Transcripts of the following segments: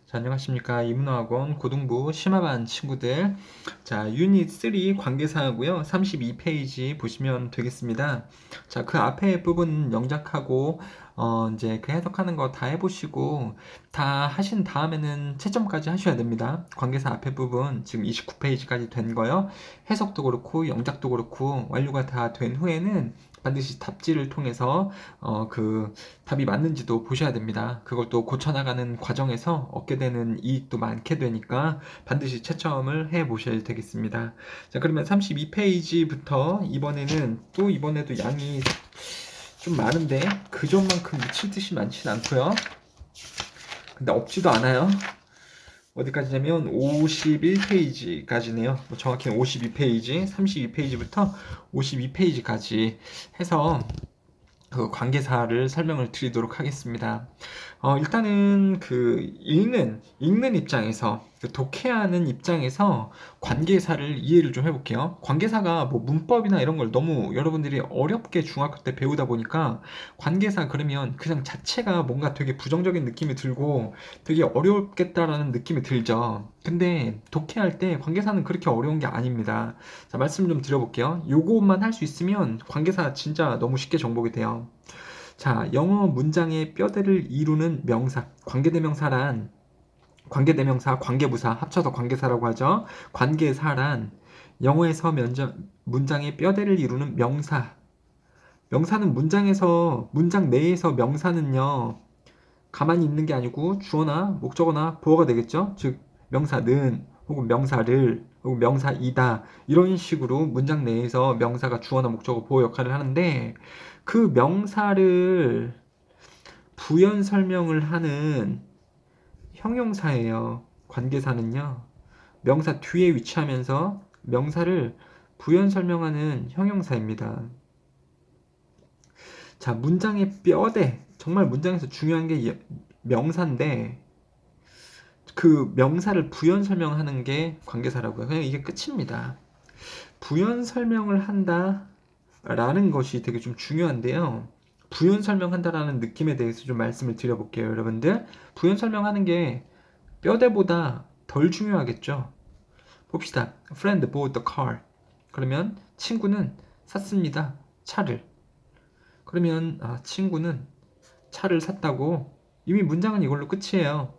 자, 안녕하십니까. 이문화학원 고등부 심화반 친구들. 자, 유닛 3 관계사하고요. 32페이지 보시면 되겠습니다. 자, 그 앞에 부분 영작하고, 이제 그 해석하는 거 다 해보시고, 다 하신 다음에는 채점까지 하셔야 됩니다. 관계사 앞에 부분 지금 29페이지까지 된 거요. 해석도 그렇고, 영작도 그렇고, 완료가 다 된 후에는 반드시 답지를 통해서 그 답이 맞는지도 보셔야 됩니다. 그걸 또 고쳐나가는 과정에서 얻게 되는 이익도 많게 되니까 반드시 채점을 해 보셔야 되겠습니다. 자, 그러면 32페이지부터 이번에도 양이 좀 많은데 그 전만큼 미칠 듯이 많진 않고요. 근데 없지도 않아요. 어디까지냐면 51페이지까지네요. 정확히는 52페이지, 32페이지부터 52페이지까지 해서 그 관계사를 설명을 드리도록 하겠습니다. 일단은 그 읽는 입장에서, 그 독해하는 입장에서 관계사를 이해를 좀 해볼게요. 관계사가 뭐 문법이나 이런 걸 너무 여러분들이 어렵게 중학교 때 배우다 보니까 관계사 그러면 그냥 자체가 뭔가 되게 부정적인 느낌이 들고 되게 어렵겠다라는 느낌이 들죠. 근데 독해할 때 관계사는 그렇게 어려운 게 아닙니다. 자, 말씀 좀 드려볼게요. 요것만 할 수 있으면 관계사 진짜 너무 쉽게 정복이 돼요. 자, 영어 문장의 뼈대를 이루는 명사, 관계대명사, 관계부사, 합쳐서 관계사라고 하죠. 관계사란 영어에서 문장의 뼈대를 이루는 명사. 명사는 문장 내에서 명사는요, 가만히 있는 게 아니고 주어나 목적어나 보어가 되겠죠. 즉, 명사는 혹은 명사를 혹은 명사이다. 이런 식으로 문장 내에서 명사가 주어나 목적어, 보어 역할을 하는데 그 명사를 부연 설명을 하는 형용사예요. 관계사는요. 명사 뒤에 위치하면서 명사를 부연 설명하는 형용사입니다. 자, 문장의 뼈대. 정말 문장에서 중요한 게 명사인데 그 명사를 부연 설명하는 게 관계사라고요. 그냥 이게 끝입니다. 부연 설명을 한다 라는 것이 되게 좀 중요한데요. 부연 설명한다라는 느낌에 대해서 좀 말씀을 드려볼게요, 여러분들. 부연 설명하는 게 뼈대보다 덜 중요하겠죠. 봅시다. Friend bought the car. 그러면 친구는 샀습니다. 차를. 그러면 친구는 차를 샀다고. 이미 문장은 이걸로 끝이에요.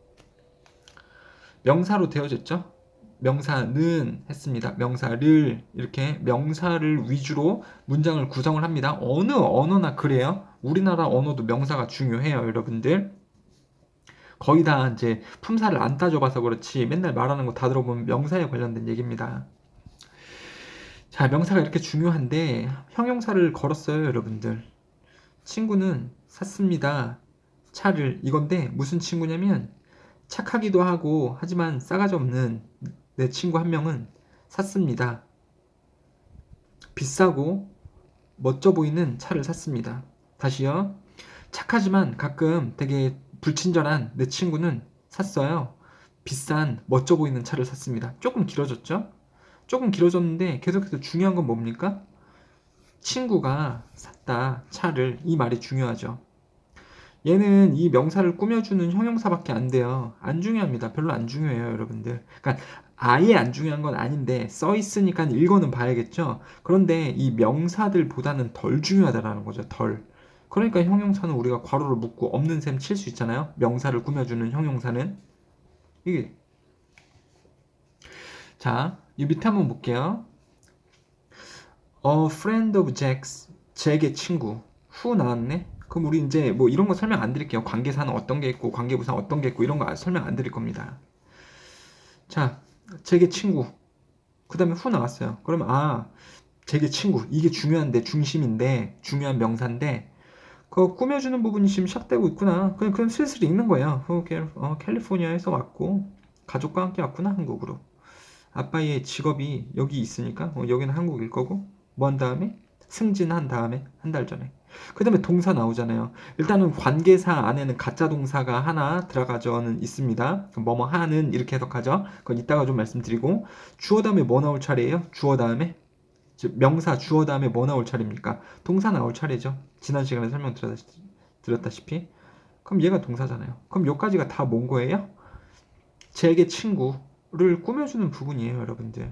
명사로 되어졌죠. 명사는 했습니다. 명사를 이렇게 명사를 위주로 문장을 구성을 합니다. 어느 언어나 그래요. 우리나라 언어도 명사가 중요해요, 여러분들. 거의 다 이제 품사를 안 따져봐서 그렇지 맨날 말하는 거 다 들어보면 명사에 관련된 얘기입니다. 자, 명사가 이렇게 중요한데 형용사를 걸었어요, 여러분들. 친구는 샀습니다. 차를. 이건데 무슨 친구냐면 착하기도 하고 하지만 싸가지 없는 내 친구 한 명은 샀습니다. 비싸고 멋져 보이는 차를 샀습니다. 다시요. 착하지만 가끔 되게 불친절한 내 친구는 샀어요. 비싼 멋져 보이는 차를 샀습니다. 조금 길어졌죠? 조금 길어졌는데 계속해서 중요한 건 뭡니까? 친구가 샀다 차를. 이 말이 중요하죠. 얘는 이 명사를 꾸며주는 형용사밖에 안 돼요. 안 중요합니다. 별로 안 중요해요, 여러분들. 그러니까 아예 안 중요한 건 아닌데 써 있으니까 읽어는 봐야겠죠. 그런데 이 명사들보다는 덜 중요하다라는 거죠. 덜. 그러니까 형용사는 우리가 괄호를 묶고 없는 셈 칠 수 있잖아요. 명사를 꾸며주는 형용사는 이게. 자, 이 밑에 한번 볼게요. A friend of Jack's, 잭의 친구. 후 나왔네. 그럼 우리 이제 뭐 이런 거 설명 안 드릴게요. 관계사는 어떤 게 있고 관계부사는 어떤 게 있고 이런 거 설명 안 드릴 겁니다. 자, 잭의 친구. 그 다음에 후 나왔어요. 그러면 잭의 친구. 이게 중요한데 중심인데 중요한 명사인데 그거 꾸며주는 부분이 지금 샵되고 있구나. 그냥 슬슬 읽는 거예요. 캘리포니아에서 왔고 가족과 함께 왔구나, 한국으로. 아빠의 직업이 여기 있으니까 여기는 한국일 거고 뭐 한 다음에 승진한 다음에 한 달 전에 그 다음에 동사 나오잖아요. 일단은 관계사 안에는 가짜 동사가 하나 들어가져는 있습니다. 뭐뭐 하는 이렇게 해석하죠. 그건 이따가 좀 말씀드리고 주어 다음에 뭐 나올 차례예요? 주어 다음에 즉 명사 주어 다음에 뭐 나올 차례입니까? 동사 나올 차례죠. 지난 시간에 설명드렸다시피 그럼 얘가 동사잖아요. 그럼 여기까지가 다 뭔 거예요? 제게 친구를 꾸며주는 부분이에요, 여러분들.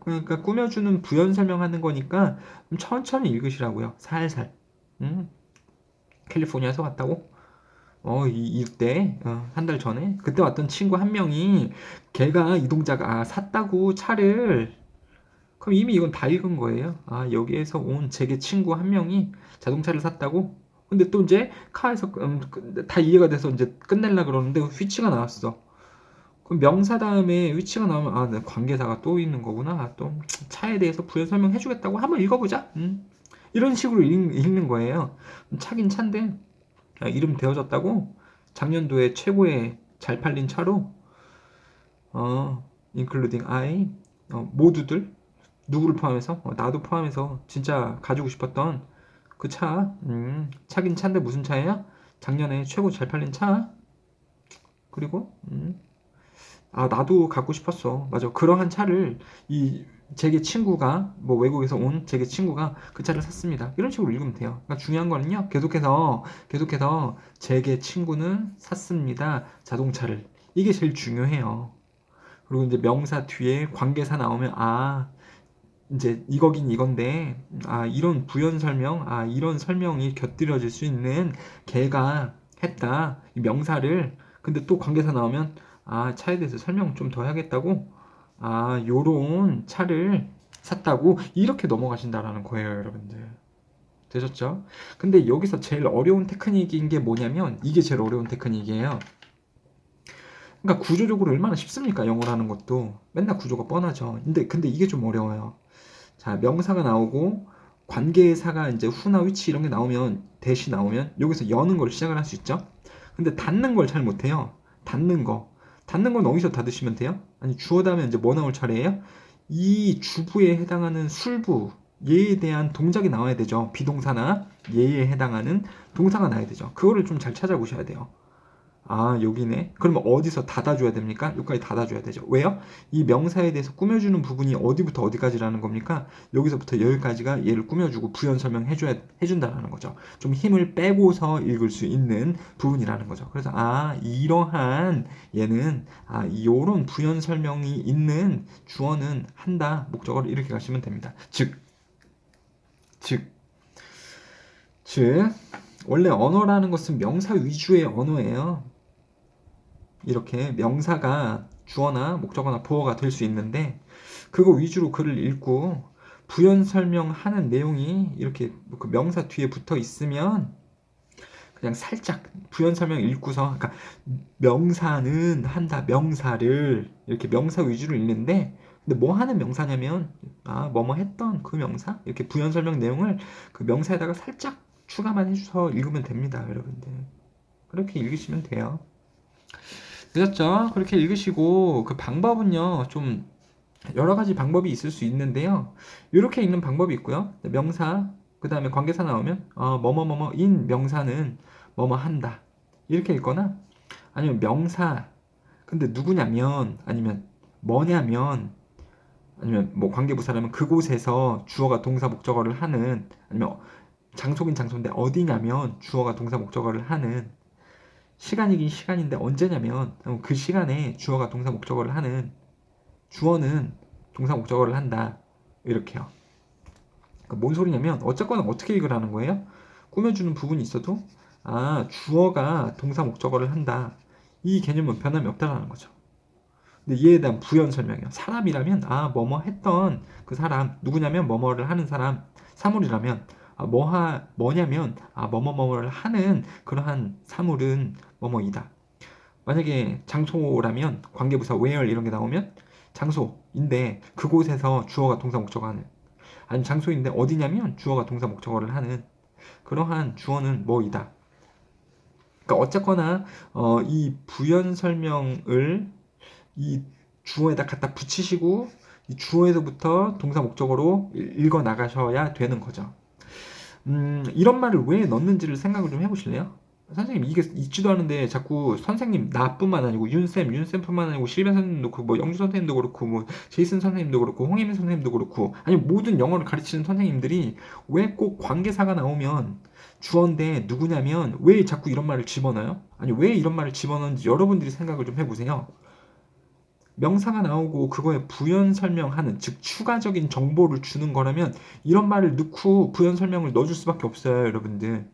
그러니까 꾸며주는 부연 설명하는 거니까 좀 천천히 읽으시라고요. 살살. 캘리포니아에서 왔다고? 이때 한 달 전에 그때 왔던 친구 한 명이 걔가 이동자가 샀다고 차를. 그럼 이미 이건 다 읽은 거예요. 여기에서 온 제게 친구 한 명이 자동차를 샀다고? 근데 또 이제 카에서 다 이해가 돼서 이제 끝낼라 그러는데 휘치가 나왔어. 그럼 명사 다음에 위치가 나오면 네, 관계사가 또 있는 거구나. 또 차에 대해서 부연 설명해 주겠다고 한번 읽어보자. 이런 식으로 읽는 거예요. 차긴 차인데 이름 되어졌다고? 작년도에 최고의 잘 팔린 차로 including I 모두들 누구를 포함해서 나도 포함해서 진짜 가지고 싶었던 그 차. 차긴 차인데 무슨 차예요? 작년에 최고 잘 팔린 차. 그리고 나도 갖고 싶었어. 맞아. 그러한 차를 이 제게 친구가 뭐 외국에서 온 제게 친구가 그 차를 샀습니다. 이런 식으로 읽으면 돼요. 그러니까 중요한 거는요. 계속해서 제게 친구는 샀습니다. 자동차를. 이게 제일 중요해요. 그리고 이제 명사 뒤에 관계사 나오면 이제 이거긴 이건데 이런 부연 설명 이런 설명이 곁들여질 수 있는 걔가 했다. 이 명사를. 근데 또 관계사 나오면 차에 대해서 설명 좀 더 해야겠다고? 요런 차를 샀다고? 이렇게 넘어가신다라는 거예요, 여러분들. 되셨죠? 근데 여기서 제일 어려운 테크닉인 게 뭐냐면, 이게 제일 어려운 테크닉이에요. 그러니까 구조적으로 얼마나 쉽습니까? 영어를 하는 것도. 맨날 구조가 뻔하죠. 근데 이게 좀 어려워요. 자, 명사가 나오고, 관계사가 이제 후나 위치 이런 게 나오면, 대시 나오면, 여기서 여는 걸 시작을 할 수 있죠? 근데 닫는 걸 잘 못해요. 닫는 건 어디서 닫으시면 돼요? 아니, 주어 다음에 이제 뭐 나올 차례예요? 이 주부에 해당하는 술부, 얘에 대한 동작이 나와야 되죠. 비동사나 얘에 해당하는 동사가 나와야 되죠. 그거를 좀 잘 찾아보셔야 돼요. 여기네. 그러면 어디서 닫아줘야 됩니까? 여기까지 닫아줘야 되죠. 왜요? 이 명사에 대해서 꾸며주는 부분이 어디부터 어디까지라는 겁니까? 여기서부터 여기까지가 얘를 꾸며주고 부연 설명해준다는 거죠. 좀 힘을 빼고서 읽을 수 있는 부분이라는 거죠. 그래서 이러한 얘는 요런 부연 설명이 있는 주어는 한다. 목적어를 이렇게 가시면 됩니다. 즉 원래 언어라는 것은 명사 위주의 언어예요. 이렇게 명사가 주어나 목적어나 보어가 될 수 있는데 그거 위주로 글을 읽고 부연 설명하는 내용이 이렇게 그 명사 뒤에 붙어 있으면 그냥 살짝 부연 설명 읽고서 그러니까 명사는 한다 명사를 이렇게 명사 위주로 읽는데 근데 뭐 하는 명사냐면 뭐뭐 했던 그 명사 이렇게 부연 설명 내용을 그 명사에다가 살짝 추가만 해줘서 읽으면 됩니다, 여러분들. 그렇게 읽으시면 돼요. 되셨죠? 그렇게 읽으시고 그 방법은요 좀 여러 가지 방법이 있을 수 있는데요. 이렇게 읽는 방법이 있고요. 명사 그 다음에 관계사 나오면 뭐뭐뭐뭐인 명사는 뭐뭐 한다 이렇게 읽거나 아니면 명사 근데 누구냐면 아니면 뭐냐면 아니면 뭐 관계부사라면 그곳에서 주어가 동사 목적어를 하는 아니면 장소긴 장소인데 어디냐면 주어가 동사 목적어를 하는 시간이긴 시간인데 언제냐면 그 시간에 주어가 동사 목적어를 하는 주어는 동사 목적어를 한다 이렇게요. 그러니까 뭔 소리냐면 어쨌거나 어떻게 읽으라는 거예요? 꾸며주는 부분이 있어도 주어가 동사 목적어를 한다 이 개념은 변함이 없다라는 거죠. 근데 이에 대한 부연 설명이요. 사람이라면 뭐뭐 했던 그 사람 누구냐면 뭐뭐를 하는 사람 사물이라면 뭐냐면 뭐뭐뭐를 하는 그러한 사물은 뭐뭐이다. 만약에 장소라면 관계부사 where 이런 게 나오면 장소인데 그곳에서 주어가 동사 목적어 하는 아니면 장소인데 어디냐면 주어가 동사 목적어를 하는 그러한 주어는 뭐이다. 그러니까 어쨌거나 이 부연 설명을 이 주어에다 갖다 붙이시고 이 주어에서부터 동사 목적어로 읽어 나가셔야 되는 거죠. 이런 말을 왜 넣는지를 생각을 좀 해보실래요? 선생님 이게 있지도 않은데 자꾸 선생님 나뿐만 아니고 윤쌤뿐만 아니고 실비아 선생님도 그렇고 뭐 영주 선생님도 그렇고 뭐 제이슨 선생님도 그렇고 홍혜민 선생님도 그렇고 아니 모든 영어를 가르치는 선생님들이 왜 꼭 관계사가 나오면 주어인데 누구냐면 왜 자꾸 이런 말을 집어넣어요? 아니 왜 이런 말을 집어넣는지 여러분들이 생각을 좀 해보세요. 명사가 나오고 그거에 부연 설명하는, 즉 추가적인 정보를 주는 거라면 이런 말을 넣고 부연 설명을 넣어줄 수밖에 없어요, 여러분들.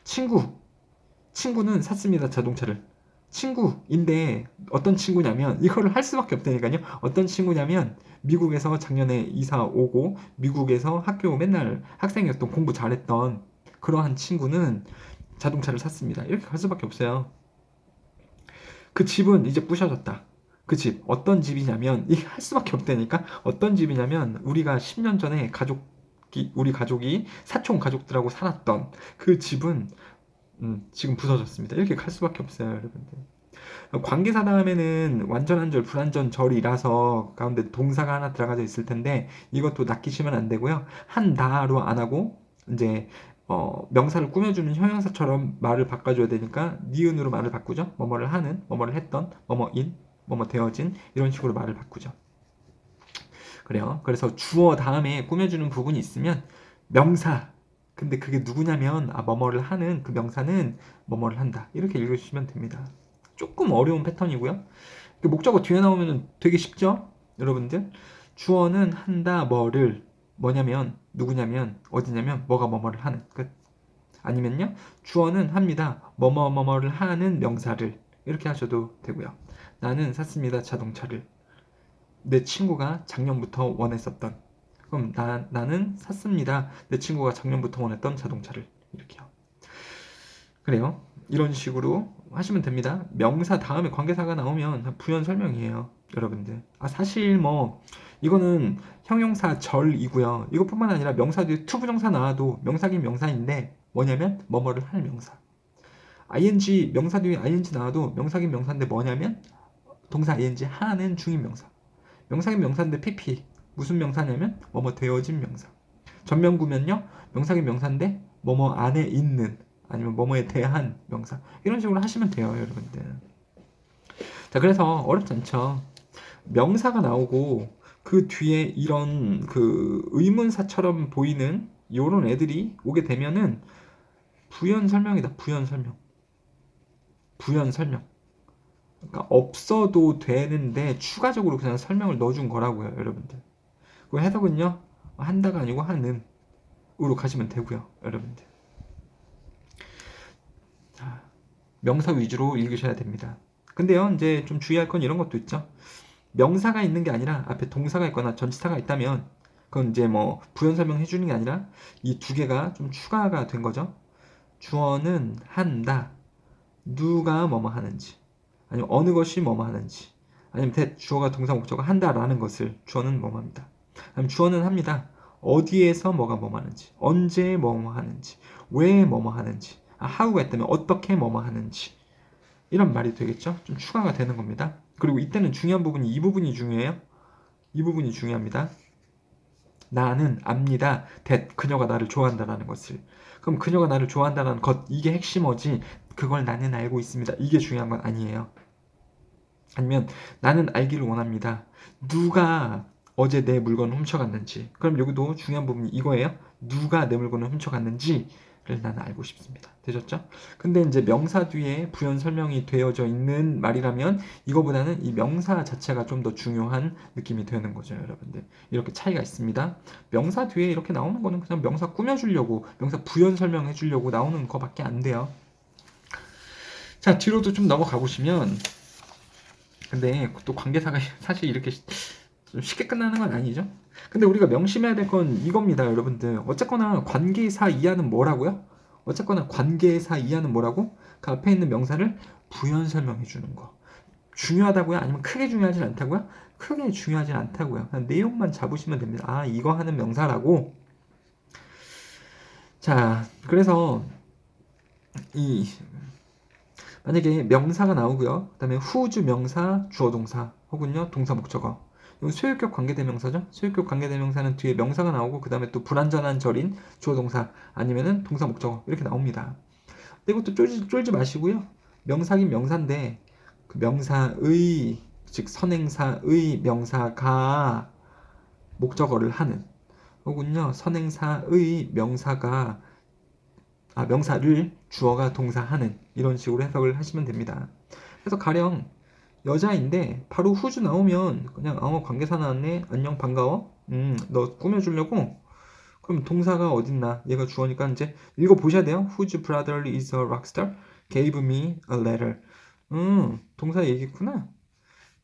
친구는 샀습니다, 자동차를. 친구인데 어떤 친구냐면 이거를 할 수밖에 없다니까요. 어떤 친구냐면 미국에서 작년에 이사 오고 미국에서 학교 맨날 학생이었던, 공부 잘했던 그러한 친구는 자동차를 샀습니다. 이렇게 갈 수밖에 없어요. 그 집은 이제 부셔졌다. 그 집 어떤 집이냐면, 이게 할 수밖에 없다니까. 어떤 집이냐면 우리가 10년 전에 우리 가족이 사촌 가족들하고 살았던 그 집은 지금 부서졌습니다. 이렇게 갈 수밖에 없어요, 여러분들. 관계사 다음에는 완전한절, 불완전절이라서 가운데 동사가 하나 들어가져 있을 텐데 이것도 낚이시면 안 되고요. 한다로 안 하고 이제 명사를 꾸며주는 형용사처럼 말을 바꿔줘야 되니까 니은으로 말을 바꾸죠. 뭐뭐를 하는, 뭐뭐를 했던, 뭐뭐인, 뭐뭐 되어진, 이런 식으로 말을 바꾸죠. 그래요. 그래서 주어 다음에 꾸며주는 부분이 있으면 명사, 근데 그게 누구냐면 뭐뭐를 하는 그 명사는 뭐뭐를 한다, 이렇게 읽으시면 됩니다. 조금 어려운 패턴이고요. 목적어 뒤에 나오면 되게 쉽죠, 여러분들. 주어는 한다, 뭐를, 뭐냐면 누구냐면 어디냐면 뭐가 뭐뭐를 하는 끝. 아니면요, 주어는 합니다, 뭐뭐뭐뭐를 하는 명사를, 이렇게 하셔도 되고요. 나는 샀습니다, 자동차를. 내 친구가 작년부터 원했었던. 그럼 나는 샀습니다, 내 친구가 작년부터 원했던 자동차를. 이렇게요. 그래요. 이런 식으로 하시면 됩니다. 명사 다음에 관계사가 나오면 부연 설명이에요, 여러분들. 사실 뭐 이거는 형용사 절이고요. 이것뿐만 아니라 명사 뒤에 투부정사 나와도 명사긴 명사인데 뭐냐면 뭐뭐를 할 명사. ing, 명사 뒤에 ing 나와도 명사긴 명사인데 뭐냐면 동사 ing 하는 중인 명사. 명사긴 명사인데 pp, 무슨 명사냐면 뭐뭐 되어진 명사. 전면구면요, 명사긴 명사인데 뭐뭐 안에 있는, 아니면 뭐뭐에 대한 명사, 이런 식으로 하시면 돼요, 여러분들. 자, 그래서 어렵지 않죠. 명사가 나오고 그 뒤에 이런 그 의문사처럼 보이는 요런 애들이 오게 되면은 부연 설명이다. 부연 설명. 그러니까 없어도 되는데 추가적으로 그냥 설명을 넣어준 거라고요, 여러분들. 그 해석은요, 한다가 아니고 하는 으로 가시면 되고요, 여러분들. 자, 명사 위주로 읽으셔야 됩니다. 근데요, 이제 좀 주의할 건 이런 것도 있죠. 명사가 있는 게 아니라 앞에 동사가 있거나 전치사가 있다면 그건 이제 뭐 부연 설명해 주는 게 아니라 이 두 개가 좀 추가가 된 거죠. 주어는 한다. 누가 뭐뭐 하는지, 아니면 어느 것이 뭐뭐 하는지, 아니면 주어가 동사 목적어 한다라는 것을 주어는 뭐뭐 합니다. 아니면 주어는 합니다. 어디에서 뭐가 뭐뭐 하는지, 언제 뭐뭐 하는지, 왜 뭐뭐 하는지, how가 있다면 어떻게 뭐뭐 하는지, 이런 말이 되겠죠. 좀 추가가 되는 겁니다. 그리고 이때는 중요한 부분이 이 부분이 중요해요. 이 부분이 중요합니다. 나는 압니다. 그녀가 나를 좋아한다라는 것을. 그럼 그녀가 나를 좋아한다는 것, 이게 핵심어지 그걸 나는 알고 있습니다, 이게 중요한 건 아니에요. 아니면 나는 알기를 원합니다. 누가 어제 내 물건을 훔쳐갔는지. 그럼 여기도 중요한 부분이 이거예요. 누가 내 물건을 훔쳐갔는지를 나는 알고 싶습니다. 되셨죠? 근데 이제 명사 뒤에 부연 설명이 되어져 있는 말이라면 이거보다는 이 명사 자체가 좀 더 중요한 느낌이 되는 거죠, 여러분들. 이렇게 차이가 있습니다. 명사 뒤에 이렇게 나오는 거는 그냥 명사 꾸며주려고, 명사 부연 설명해 주려고 나오는 거밖에 안 돼요. 자, 뒤로도 좀 넘어가 보시면, 근데 또 관계사가 사실 이렇게 좀 쉽게 끝나는 건 아니죠. 근데 우리가 명심해야 될 건 이겁니다, 여러분들. 어쨌거나 관계사 이하는 뭐라고요? 어쨌거나 관계사 이하는 뭐라고? 그 앞에 있는 명사를 부연 설명해 주는 거. 중요하다고요? 아니면 크게 중요하진 않다고요? 크게 중요하진 않다고요. 그냥 내용만 잡으시면 됩니다. 이거 하는 명사라고. 자, 그래서 이 만약에 명사가 나오고요, 그 다음에 후주 명사, 주어 동사, 혹은요 동사 목적어. 이건 소유격 관계대명사죠. 소유격 관계대명사는 뒤에 명사가 나오고 그 다음에 또 불완전한 절인 주어 동사 아니면은 동사 목적어, 이렇게 나옵니다. 근데 이것도 쫄지 마시고요. 명사긴 명사인데 그 명사의, 즉 선행사의 명사가 목적어를 하는, 혹은요 선행사의 명사를 주어가 동사하는, 이런 식으로 해석을 하시면 됩니다. 그래서 가령 여자인데 바로 후주 나오면 그냥 관계사 나왔네. 안녕 반가워. 너 꾸며주려고? 그럼 동사가 어딨나? 얘가 주어니까 이제 읽어보셔야 돼요. Whose brother is a rockstar? Gave me a letter. 동사 얘기구나.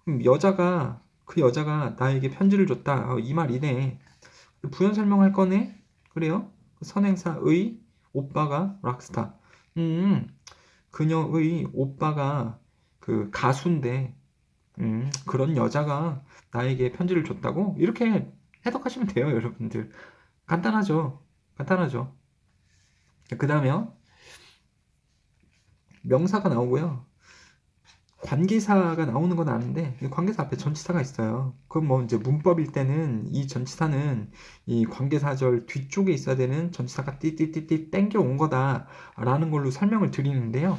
그럼 그 여자가 나에게 편지를 줬다. 이 말이네. 부연 설명할 거네. 그래요? 선행사의 오빠가 락스타. 그녀의 오빠가 그 가수인데, 그런 여자가 나에게 편지를 줬다고? 이렇게 해석하시면 돼요, 여러분들. 간단하죠? 간단하죠? 그 다음에요. 명사가 나오고요. 관계사가 나오는 건 아는데 관계사 앞에 전치사가 있어요. 그럼 뭐 이제 문법일 때는 이 전치사는 이 관계사절 뒤쪽에 있어야 되는 전치사가 띠띠띠띠 땡겨 온 거다라는 걸로 설명을 드리는데요.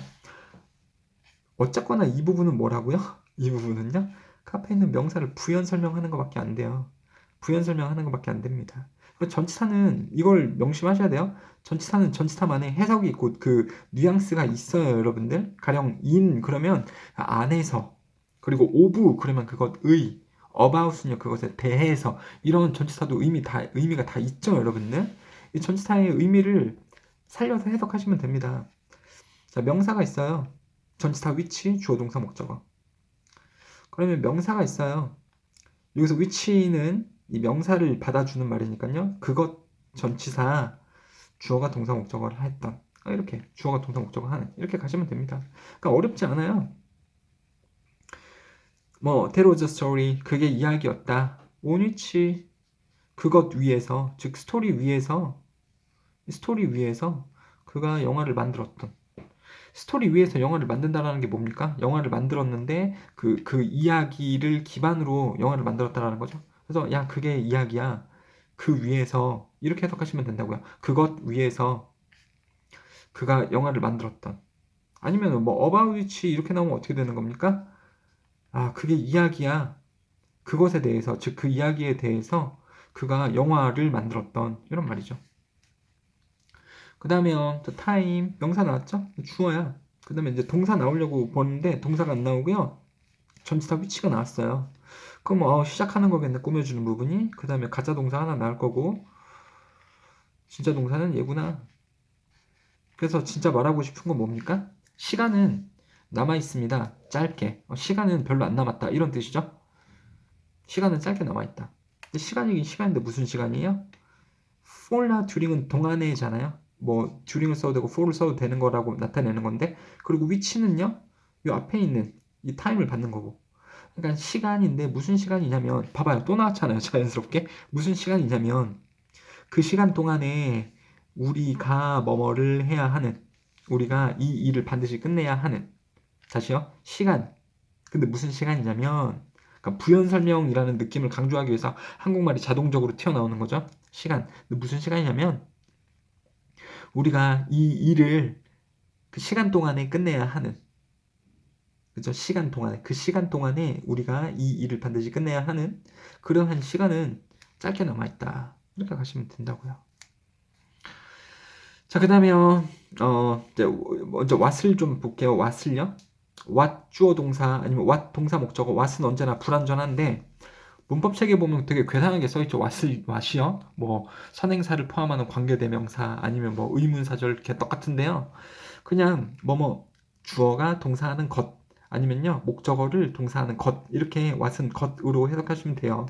어쨌거나 이 부분은 뭐라고요? 이 부분은요. 그 앞에 있는 명사를 부연 설명하는 것밖에 안 돼요. 부연 설명하는 것밖에 안 됩니다. 전치사는 이걸 명심하셔야 돼요. 전치사는 전치사만의 해석이 있고 그 뉘앙스가 있어요, 여러분들. 가령 in 그러면 안에서, 그리고 of 그러면 그것의, about은요 그것에 대해서, 이런 전치사도 의미가 다 있죠, 여러분들. 이 전치사의 의미를 살려서 해석하시면 됩니다. 자, 명사가 있어요. 전치사 위치, 주어 동사 목적어. 그러면 명사가 있어요. 여기서 위치는 이 명사를 받아주는 말이니까요. 그것 전치사 주어가 동사 목적어를 했던, 이렇게 주어가 동사 목적어 하는, 이렇게 가시면 됩니다. 그러니까 어렵지 않아요. 뭐 That was a story, 그게 이야기였다. on which, 그것 위에서, 즉 스토리 위에서 그가 영화를 만들었던. 스토리 위에서 영화를 만든다라는 게 뭡니까? 영화를 만들었는데 그 이야기를 기반으로 영화를 만들었다라는 거죠. 그래서 야, 그게 이야기야. 그 위에서, 이렇게 해석하시면 된다고요. 그것 위에서 그가 영화를 만들었던. 아니면 뭐 about which 이렇게 나오면 어떻게 되는 겁니까? 그게 이야기야. 그것에 대해서, 즉 그 이야기에 대해서 그가 영화를 만들었던, 이런 말이죠. 그 다음에요. time 명사 나왔죠? 주어야. 그 다음에 이제 동사 나오려고 보는데 동사가 안 나오고요. 전치사 위치가 나왔어요. 그럼 시작하는 거겠네, 꾸며주는 부분이. 그 다음에 가짜 동사 하나 나올 거고, 진짜 동사는 얘구나. 그래서 진짜 말하고 싶은 건 뭡니까? 시간은 남아 있습니다. 짧게. 시간은 별로 안 남았다, 이런 뜻이죠. 시간은 짧게 남아 있다. 근데 시간이긴 시간인데 무슨 시간이에요? for나 during은 동안에잖아요. 뭐 during을 써도 되고 for를 써도 되는 거라고 나타내는 건데, 그리고 위치는요, 이 앞에 있는 이 time을 받는 거고. 그러니까 시간인데 무슨 시간이냐면, 봐봐요, 또 나왔잖아요, 자연스럽게. 무슨 시간이냐면 그 시간 동안에 우리가 뭐뭐를 해야 하는, 우리가 이 일을 반드시 끝내야 하는. 다시요, 시간. 근데 무슨 시간이냐면, 그러니까 부연 설명이라는 느낌을 강조하기 위해서 한국말이 자동적으로 튀어나오는 거죠. 시간. 근데 무슨 시간이냐면 우리가 이 일을 그 시간 동안에 끝내야 하는, 그죠? 시간 동안에, 그 시간 동안에 우리가 이 일을 반드시 끝내야 하는 그러한 시간은 짧게 남아있다, 이렇게 가시면 된다고요. 자, 그 다음에요. 이제 먼저 what을 좀 볼게요. what을요. what 주어 동사 아니면 what 동사 목적어. what은 언제나 불완전한데 문법 책에 보면 되게 괴상하게 써있죠. what이요. 뭐 선행사를 포함하는 관계대명사 아니면 뭐 의문사절, 이렇게 똑같은데요. 그냥 뭐뭐 주어가 동사하는 것, 아니면요 목적어를 동사하는 것, 이렇게 what은 것으로 해석하시면 돼요.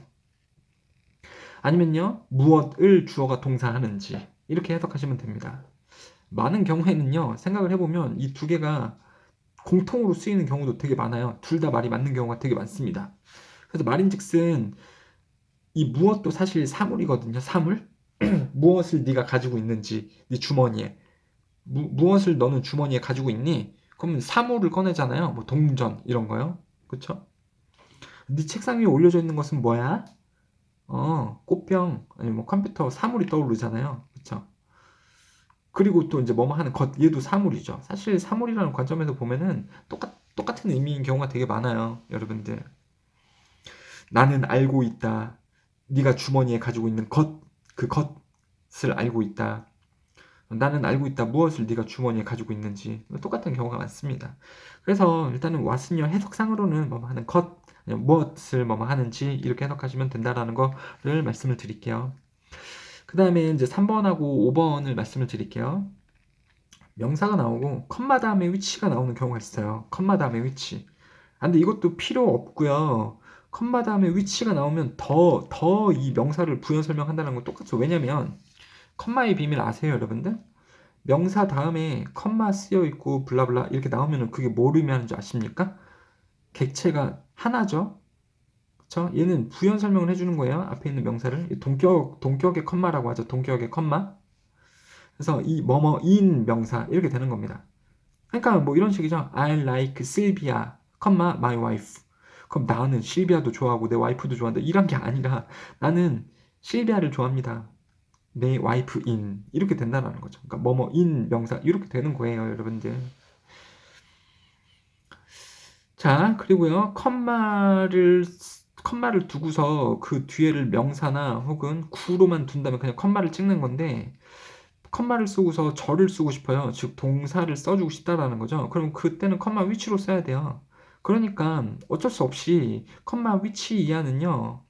아니면요 무엇을 주어가 동사하는지, 이렇게 해석하시면 됩니다. 많은 경우에는요, 생각을 해보면 이 두 개가 공통으로 쓰이는 경우도 되게 많아요. 둘 다 말이 맞는 경우가 되게 많습니다. 그래서 말인즉슨 이 무엇도 사실 사물이거든요. 사물. 무엇을 네가 가지고 있는지, 네 주머니에 무엇을 너는 주머니에 가지고 있니? 그러면 사물을 꺼내잖아요. 뭐 동전 이런 거요. 그쵸? 네 책상 위에 올려져 있는 것은 뭐야? 꽃병 아니 뭐 컴퓨터, 사물이 떠오르잖아요. 그쵸? 그리고 또 이제 뭐뭐 하는 것, 얘도 사물이죠. 사실 사물이라는 관점에서 보면은 똑같은 의미인 경우가 되게 많아요, 여러분들. 나는 알고 있다. 네가 주머니에 가지고 있는 것, 그 것을 알고 있다. 나는 알고 있다. 무엇을 네가 주머니에 가지고 있는지. 똑같은 경우가 많습니다. 그래서 일단은 왓슨요 해석상으로는 뭐 하는 것, 무엇을 뭐 하는지 이렇게 해석하시면 된다라는 거를 말씀을 드릴게요. 그 다음에 이제 3번하고 5번을 말씀을 드릴게요. 명사가 나오고 컴마 다음에 위치가 나오는 경우가 있어요. 컴마 다음에 위치. 근데 이것도 필요 없고요. 컴마 다음에 위치가 나오면 더 이 명사를 부연 설명한다는 건 똑같죠. 왜냐면 컴마의 비밀 아세요, 여러분들? 명사 다음에 컴마 쓰여 있고 블라블라 이렇게 나오면은 그게 뭘 의미하는지 아십니까? 객체가 하나죠. 그쵸? 얘는 부연 설명을 해주는 거예요. 앞에 있는 명사를 동격의 컴마라고 하죠. 동격의 컴마. 그래서 이 뭐뭐인 명사 이렇게 되는 겁니다. 그러니까 뭐 이런 식이죠. I like Sylvia, my wife. 그럼 나는 실비아도 좋아하고 내 와이프도 좋아한다. 이런 게 아니라 나는 실비아를 좋아합니다. 내 와이프인 이렇게 된다는 거죠. 그러니까 뭐뭐인 명사 이렇게 되는 거예요, 여러분들. 자, 그리고요. 컴마를 두고서 그 뒤에를 명사나 혹은 구로만 둔다면 그냥 컴마를 찍는 건데 컴마를 쓰고서 절을 쓰고 싶어요. 즉 동사를 써주고 싶다라는 거죠. 그럼 그때는 컴마 위치로 써야 돼요. 그러니까 어쩔 수 없이 컴마 위치 이하는요.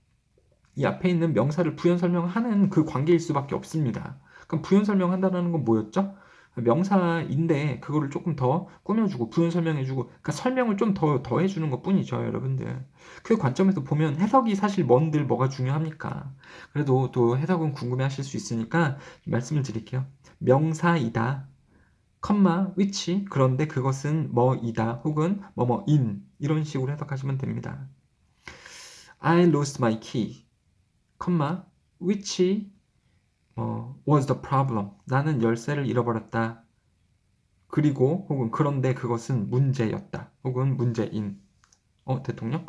이 앞에 있는 명사를 부연 설명하는 그 관계일 수밖에 없습니다. 그럼 부연 설명한다는 건 뭐였죠? 명사인데 그거를 조금 더 꾸며주고 부연 설명해주고 그러니까 설명을 좀 더 해주는 것 뿐이죠, 여러분들. 그 관점에서 보면 해석이 사실 뭔들 뭐가 중요합니까? 그래도 또 해석은 궁금해하실 수 있으니까 말씀을 드릴게요. 명사이다, 컴마 위치 그런데 그것은 뭐이다 혹은 뭐뭐인 이런 식으로 해석하시면 됩니다. I lost my key. 컴마 which was the problem. 나는 열쇠를 잃어버렸다. 그리고 혹은 그런데 그것은 문제였다. 혹은 문제인. 대통령?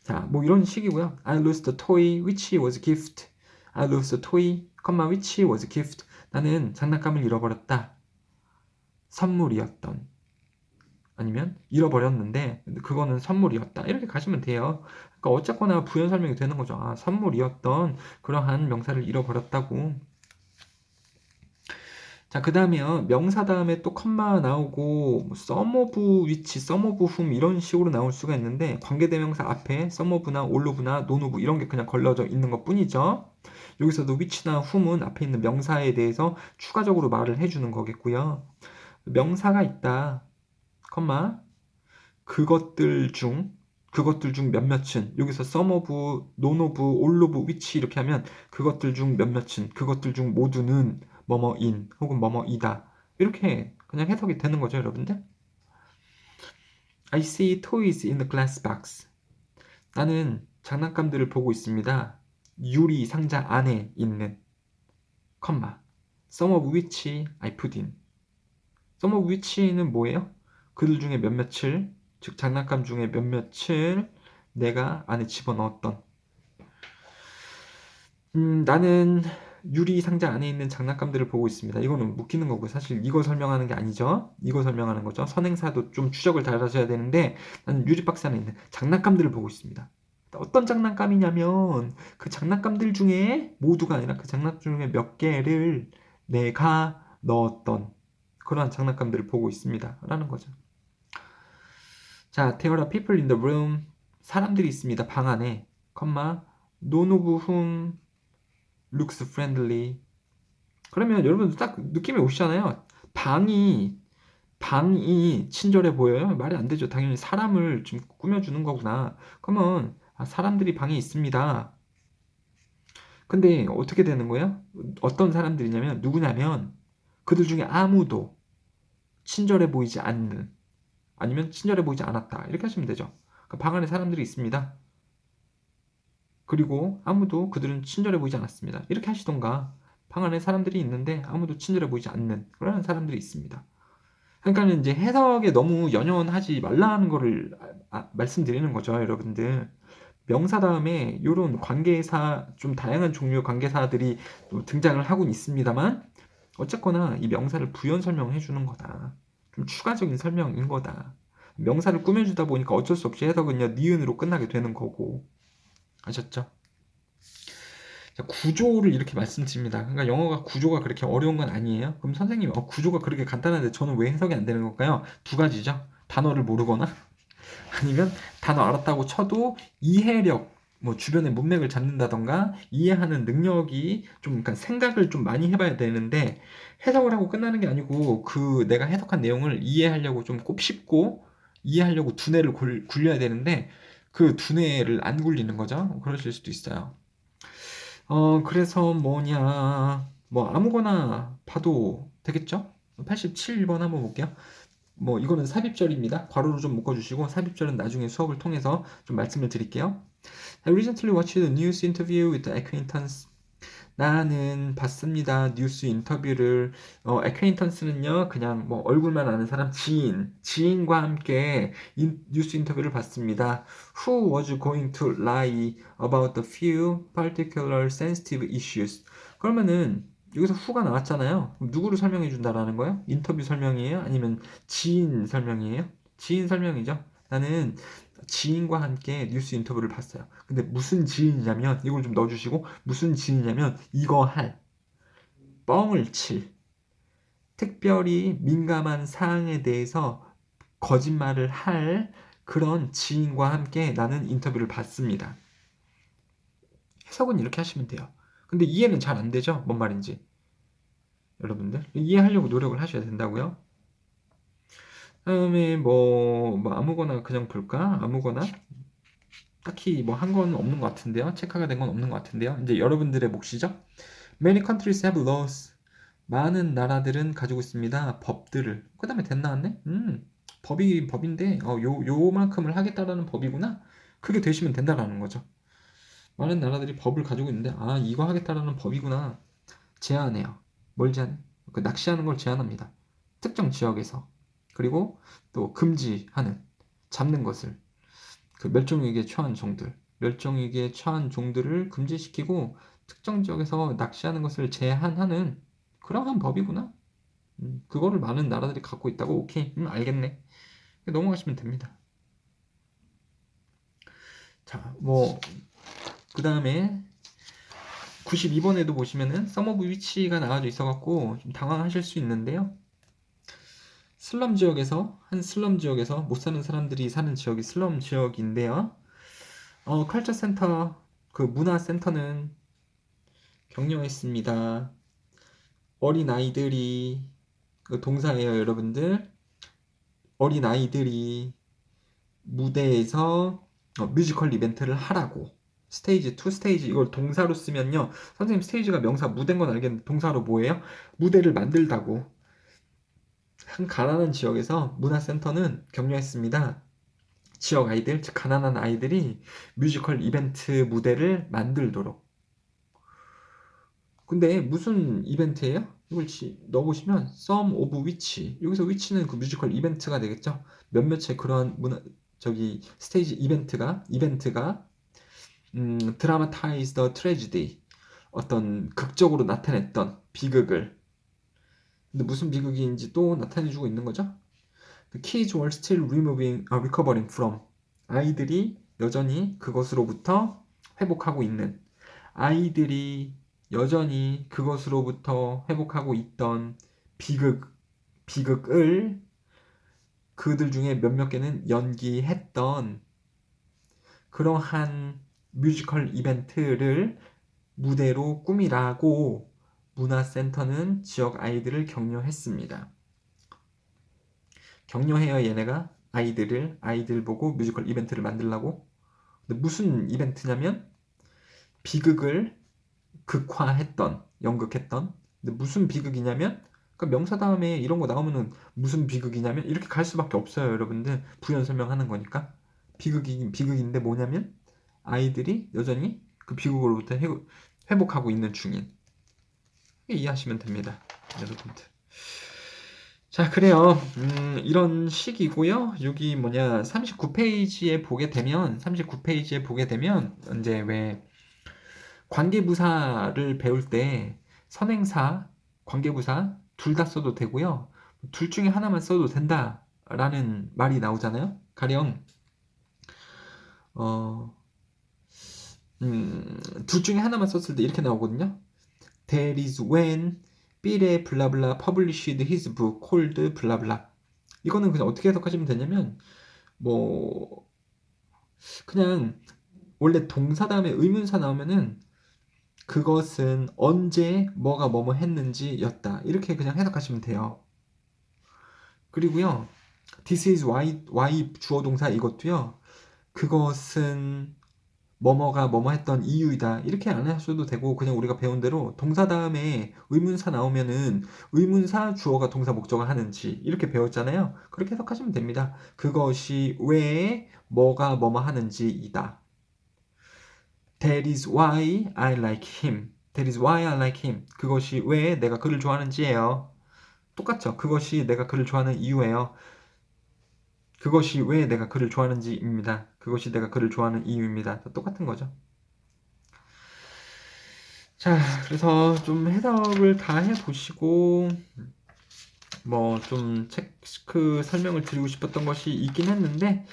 자, 뭐 이런 식이고요. I lost a toy which was a gift. I lost a toy, which was a gift. 나는 장난감을 잃어버렸다. 선물이었던. 아니면 잃어버렸는데 그거는 선물이었다. 이렇게 가시면 돼요. 그러니까 어쨌거나 부연 설명이 되는 거죠. 아, 선물이었던 그러한 명사를 잃어버렸다고. 자, 그 다음에요. 명사 다음에 또 컴마 나오고 뭐 some of which, some of whom 이런 식으로 나올 수가 있는데 관계대명사 앞에 some of나 all of나 none of 이런 게 그냥 걸려져 있는 것 뿐이죠. 여기서도 which나 whom은 앞에 있는 명사에 대해서 추가적으로 말을 해주는 거겠고요. 명사가 있다. 컴마 그것들 중 몇몇은 여기서 some of, none of, all of, which 이렇게 하면 그것들 중 몇몇은 그것들 중 모두는 뭐뭐인 혹은 뭐뭐이다 이렇게 그냥 해석이 되는 거죠, 여러분들. I see toys in the glass box. 나는 장난감들을 보고 있습니다. 유리 상자 안에 있는 컴마 some of which I put in. some of which는 뭐예요? 그들 중에 몇몇을 즉 장난감 중에 몇몇을 내가 안에 집어넣었던. 나는 유리 상자 안에 있는 장난감들을 보고 있습니다. 이거는 묶이는 거고 사실 이거 설명하는 게 아니죠. 이거 설명하는 거죠. 선행사도 좀 추적을 달아줘야 되는데 나는 유리 박스 안에 있는 장난감들을 보고 있습니다. 어떤 장난감이냐면 그 장난감들 중에 모두가 아니라 그 장난감 중에 몇 개를 내가 넣었던 그러한 장난감들을 보고 있습니다. 라는 거죠. 자, there are people in the room. 사람들이 있습니다. 방 안에. none of whom looks friendly. 그러면 여러분 딱 느낌이 오시잖아요. 방이 친절해 보여요? 말이 안 되죠. 당연히 사람을 좀 꾸며주는 거구나. 그러면 사람들이 방에 있습니다. 근데 어떻게 되는 거예요? 어떤 사람들이냐면 누구냐면 그들 중에 아무도 친절해 보이지 않는 아니면 친절해 보이지 않았다. 이렇게 하시면 되죠. 그러니까 방 안에 사람들이 있습니다. 그리고 아무도 그들은 친절해 보이지 않았습니다. 이렇게 하시던가 방 안에 사람들이 있는데 아무도 친절해 보이지 않는 그런 사람들이 있습니다. 그러니까 이제 해석에 너무 연연하지 말라는 거를 말씀드리는 거죠, 여러분들. 명사 다음에 이런 관계사 좀 다양한 종류의 관계사들이 등장을 하곤 있습니다만 어쨌거나 이 명사를 부연 설명해 주는 거다. 좀 추가적인 설명인 거다. 명사를 꾸며주다 보니까 어쩔 수 없이 해석은요 니은으로 끝나게 되는 거고 아셨죠? 자, 구조를 이렇게 말씀드립니다. 그러니까 영어가 구조가 그렇게 어려운 건 아니에요. 그럼 선생님, 구조가 그렇게 간단한데 저는 왜 해석이 안 되는 걸까요? 두 가지죠. 단어를 모르거나 아니면 단어 알았다고 쳐도 이해력, 뭐 주변의 문맥을 잡는다던가 이해하는 능력이 좀, 그러니까 생각을 좀 많이 해봐야 되는데 해석을 하고 끝나는 게 아니고 그 내가 해석한 내용을 이해하려고 좀 곱씹고 이해하려고 두뇌를 굴려야 되는데 그 두뇌를 안 굴리는 거죠. 그러실 수도 있어요. 그래서 뭐냐, 뭐 아무거나 봐도 되겠죠? 87번 한번 볼게요. 뭐 이거는 삽입절입니다. 괄호로 좀 묶어주시고 삽입절은 나중에 수업을 통해서 좀 말씀을 드릴게요. I recently watched a news interview with the acquaintance. 나는 봤습니다. 뉴스 인터뷰를. acquaintance는요 그냥 뭐 얼굴만 아는 사람, 지인과 함께 뉴스 인터뷰를 봤습니다. Who was going to lie about the few particular sensitive issues. 그러면은 여기서 who가 나왔잖아요. 그럼 누구를 설명해 준다라는 거예요? 인터뷰 설명이에요? 아니면 지인 설명이에요? 지인 설명이죠. 나는 지인과 함께 뉴스 인터뷰를 봤어요. 근데 무슨 지인이냐면 이걸 좀 넣어주시고, 무슨 지인이냐면 이거 할, 뻥을 칠, 특별히 민감한 사항에 대해서 거짓말을 할 그런 지인과 함께 나는 인터뷰를 봤습니다. 해석은 이렇게 하시면 돼요. 근데 이해는 잘 안 되죠? 뭔 말인지. 여러분들 이해하려고 노력을 하셔야 된다고요. 다음에 뭐 아무거나 그냥 볼까? 아무거나 딱히 뭐 한 건 없는 것 같은데요. 체크가 된 건 없는 것 같은데요. 이제 여러분들의 몫이죠. Many countries have laws. 많은 나라들은 가지고 있습니다. 법들을. 그 다음에 됐 나왔네? 법이 법인데, 요만큼을 하겠다라는 법이구나? 그게 되시면 된다라는 거죠. 많은 나라들이 법을 가지고 있는데, 이거 하겠다라는 법이구나. 제한해요. 뭘 제한해? 그 낚시하는 걸 제한합니다. 특정 지역에서. 그리고 또 금지하는, 잡는 것을. 그 멸종위기에 처한 종들. 멸종위기에 처한 종들을 금지시키고, 특정 지역에서 낚시하는 것을 제한하는 그러한 법이구나. 그거를 많은 나라들이 갖고 있다고. 오케이, 알겠네. 넘어가시면 됩니다. 자, 뭐 그 다음에 92번에도 보시면은 some of which가 나와져 있어갖고 좀 당황하실 수 있는데요. 슬럼 지역에서, 한 슬럼 지역에서 못 사는 사람들이 사는 지역이 슬럼 지역인데요. 컬처 센터, 그 문화 센터는 격려했습니다. 어린 아이들이, 그 동사예요, 여러분들. 어린 아이들이 무대에서 뮤지컬 이벤트를 하라고. 스테이지 2 스테이지, 이걸 동사로 쓰면요, 선생님 스테이지가 명사 무대인 건 알겠는데 동사로 뭐예요? 무대를 만들다고. 한 가난한 지역에서 문화센터는 격려했습니다. 지역 아이들, 즉 가난한 아이들이 뮤지컬 이벤트 무대를 만들도록. 근데 무슨 이벤트예요? 이걸 넣어보시면 some of which, 여기서 which는 그 뮤지컬 이벤트가 되겠죠. 몇몇의 그런 스테이지 이벤트가 dramatize the tragedy, 어떤 극적으로 나타냈던 비극을. 근데 무슨 비극인지 또 나타내주고 있는 거죠. The kids were still recovering from. 아이들이 여전히 그것으로부터 회복하고 있는. 아이들이 여전히 그것으로부터 회복하고 있던 비극을 그들 중에 몇몇 개는 연기했던 그러한 뮤지컬 이벤트를 무대로 꾸미라고 문화센터는 지역 아이들을 격려했습니다. 격려해요, 얘네가 아이들 보고 뮤지컬 이벤트를 만들라고. 근데 무슨 이벤트냐면 비극을 극화했던, 연극했던. 근데 무슨 비극이냐면, 그러니까 명사 다음에 이런 거 나오면은 무슨 비극이냐면 이렇게 갈 수밖에 없어요, 여러분들. 부연 설명하는 거니까. 비극인데 뭐냐면 아이들이 여전히 그 비극으로부터 회복하고 있는 중인. 이해하시면 됩니다, 여러분들. 자, 그래요. 이런 식이고요. 여기 39페이지에 보게 되면, 이제 왜 관계부사를 배울 때 선행사, 관계부사 둘 다 써도 되고요. 둘 중에 하나만 써도 된다라는 말이 나오잖아요. 가령 어, 둘 중에 하나만 썼을 때 이렇게 나오거든요. That is when Bill의 블라블라 published his book called 블라블라. 이거는 그냥 어떻게 해석하시면 되냐면 뭐 그냥 원래 동사 다음에 의문사 나오면은 그것은 언제 뭐가 뭐뭐 했는지였다. 이렇게 그냥 해석하시면 돼요. 그리고요. This is why 주어 동사 이것도요. 그것은 뭐뭐가 뭐뭐 했던 이유이다. 이렇게 안 하셔도 되고 그냥 우리가 배운 대로 동사 다음에 의문사 나오면은 의문사 주어가 동사 목적을 하는지 이렇게 배웠잖아요. 그렇게 해석하시면 됩니다. 그것이 왜 뭐가 뭐뭐 하는지이다. That is why I like him. That is why I like him. 그것이 왜 내가 그를 좋아하는지예요. 똑같죠? 그것이 내가 그를 좋아하는 이유예요. 그것이 왜 내가 그를 좋아하는지입니다. 그것이 내가 그를 좋아하는 이유입니다. 똑같은 거죠. 자, 그래서 좀 해석을 다 해보시고 뭐 좀 체크 설명을 드리고 싶었던 것이 있긴 했는데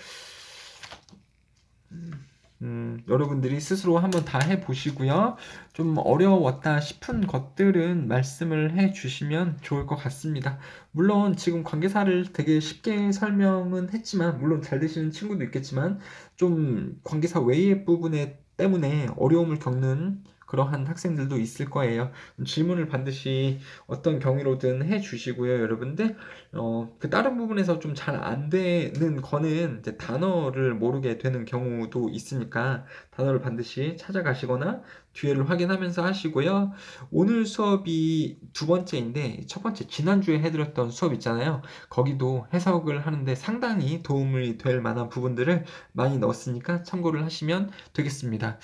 여러분들이 스스로 한번 다 해보시고요. 좀 어려웠다 싶은 것들은 말씀을 해주시면 좋을 것 같습니다. 물론 지금 관계사를 되게 쉽게 설명은 했지만, 물론 잘 되시는 친구도 있겠지만, 좀 관계사 외의 부분에 때문에 어려움을 겪는 그러한 학생들도 있을 거예요. 질문을 반드시 어떤 경위로든 해주시고요, 여러분들. 그 다른 부분에서 좀 잘 안 되는 거는 이제 단어를 모르게 되는 경우도 있으니까 단어를 반드시 찾아가시거나 뒤에를 확인하면서 하시고요. 오늘 수업이 두 번째인데 첫 번째 지난주에 해드렸던 수업 있잖아요. 거기도 해석을 하는데 상당히 도움이 될 만한 부분들을 많이 넣었으니까 참고를 하시면 되겠습니다.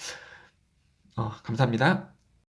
감사합니다.